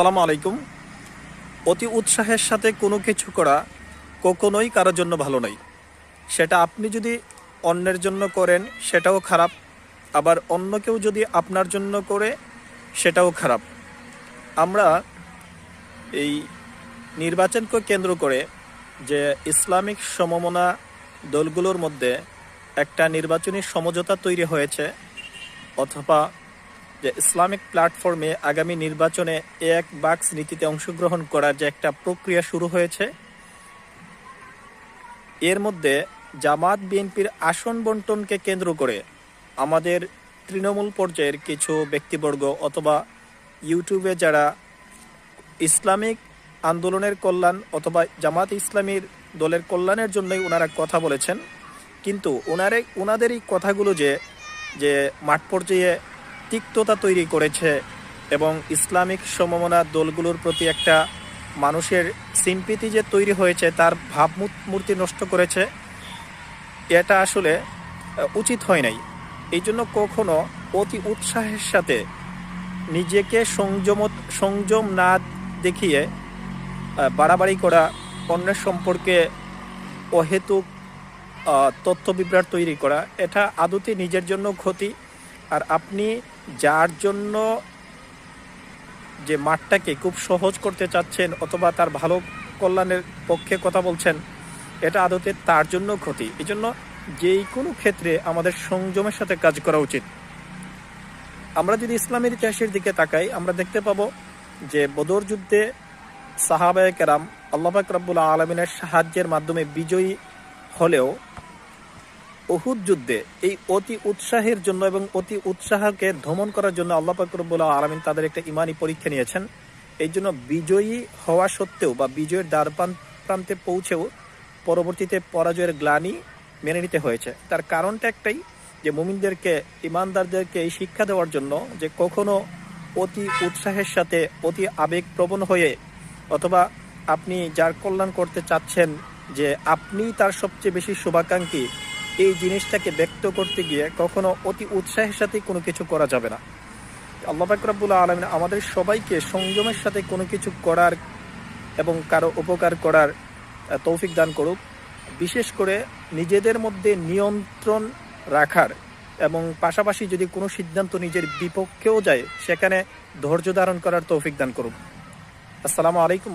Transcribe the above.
আসসালামু আলাইকুম। অতি উৎসাহের সাথে কোনো কিছু করা কখনোই কারোর জন্য ভালো নয়। সেটা আপনি যদি অন্যের জন্য করেন সেটাও খারাপ, আবার অন্য কেউ যদি আপনার জন্য করে সেটাও খারাপ। আমরা এই নির্বাচনকে কেন্দ্র করে যে ইসলামিক সমমনা দলগুলোর মধ্যে একটা নির্বাচনী সমঝোতা তৈরি হয়েছে, অথবা যে ইসলামিক প্ল্যাটফর্মে আগামী নির্বাচনে এক বাক্স নীতিতে অংশগ্রহণ করার যে একটা প্রক্রিয়া শুরু হয়েছে, এর মধ্যে জামাত বিএনপির আসন বন্টনকে কেন্দ্র করে আমাদের তৃণমূল পর্যায়ের কিছু ব্যক্তিবর্গ অথবা ইউটিউবে যারা ইসলামিক আন্দোলনের কল্যাণ অথবা জামাত ইসলামীর দলের কল্যাণের জন্যই ওনারা কথা বলেছেন, কিন্তু ওনাদের এই কথাগুলো যে যে মাঠ পর্যায়ে তিক্ততা তৈরি করেছে এবং ইসলামিক সমমনা দলগুলোর প্রতি একটা মানুষের সিম্পিতি যে তৈরি হয়েছে তার ভাবমূর্তি নষ্ট করেছে, এটা আসলে উচিত হয় নাই। এই জন্য কখনো অতি উৎসাহের সাথে নিজেকে সংযম না দেখিয়ে বাড়াবাড়ি করা, অন্যের সম্পর্কে অহেতুক তথ্য বিভ্রাট তৈরি করা, এটা আদতে নিজের জন্য ক্ষতি। আর আপনি যার জন্য যে মাঠটাকে খুব সহজ করতে চাচ্ছেন অথবা তার ভালো কল্যাণের পক্ষে কথা বলছেন, এটা আদতে তার জন্য ক্ষতি। এই জন্য যেই কোনো ক্ষেত্রে আমাদের সংযমের সাথে কাজ করা উচিত। আমরা যদি ইসলামের ইতিহাসের দিকে তাকাই, আমরা দেখতে পাবো যে বদর যুদ্ধে সাহাবায়ে কেরাম আল্লাহ পাক রব্বুল আলামিনের সাহায্যের মাধ্যমে বিজয়ী হলেও উহুদ যুদ্ধে এই অতি উৎসাহের জন্য এবং অতি উৎসাহকে দমন করার জন্য আল্লাহ পাক রব্বুল আলামিন তাদের একটা ইমানি পরীক্ষা নিয়েছেন। এই জন্য বিজয়ী হওয়া সত্ত্বেও বা বিজয়ের প্রান্তে পৌঁছেও পরবর্তীতে পরাজয়ের গ্লানি মেনে নিতে হয়েছে। তার কারণটা একটাই, যে মুমিনদেরকে, ইমানদারদেরকে এই শিক্ষা দেওয়ার জন্য যে কখনো অতি উৎসাহের সাথে অতি আবেগপ্রবণ হয়ে অথবা আপনি যার কল্যাণ করতে চাচ্ছেন যে আপনি তার সবচেয়ে বেশি শুভাকাঙ্ক্ষী, এই জিনিসটাকে ব্যক্ত করতে গিয়ে কখনো অতি উৎসাহের সাথে কোনো কিছু করা যাবে না। আল্লাহ পাক রব্বুল আলামিন আমাদের সবাইকে সংযমের সাথে কোনো কিছু করার এবং কারো উপকার করার তৌফিক দান করুক। বিশেষ করে নিজেদের মধ্যে নিয়ন্ত্রণ রাখার এবং পাশাপাশি যদি কোনো সিদ্ধান্ত নিজের বিপক্ষেও যায় সেখানে ধৈর্য ধারণ করার তৌফিক দান করুক। আসসালামু আলাইকুম।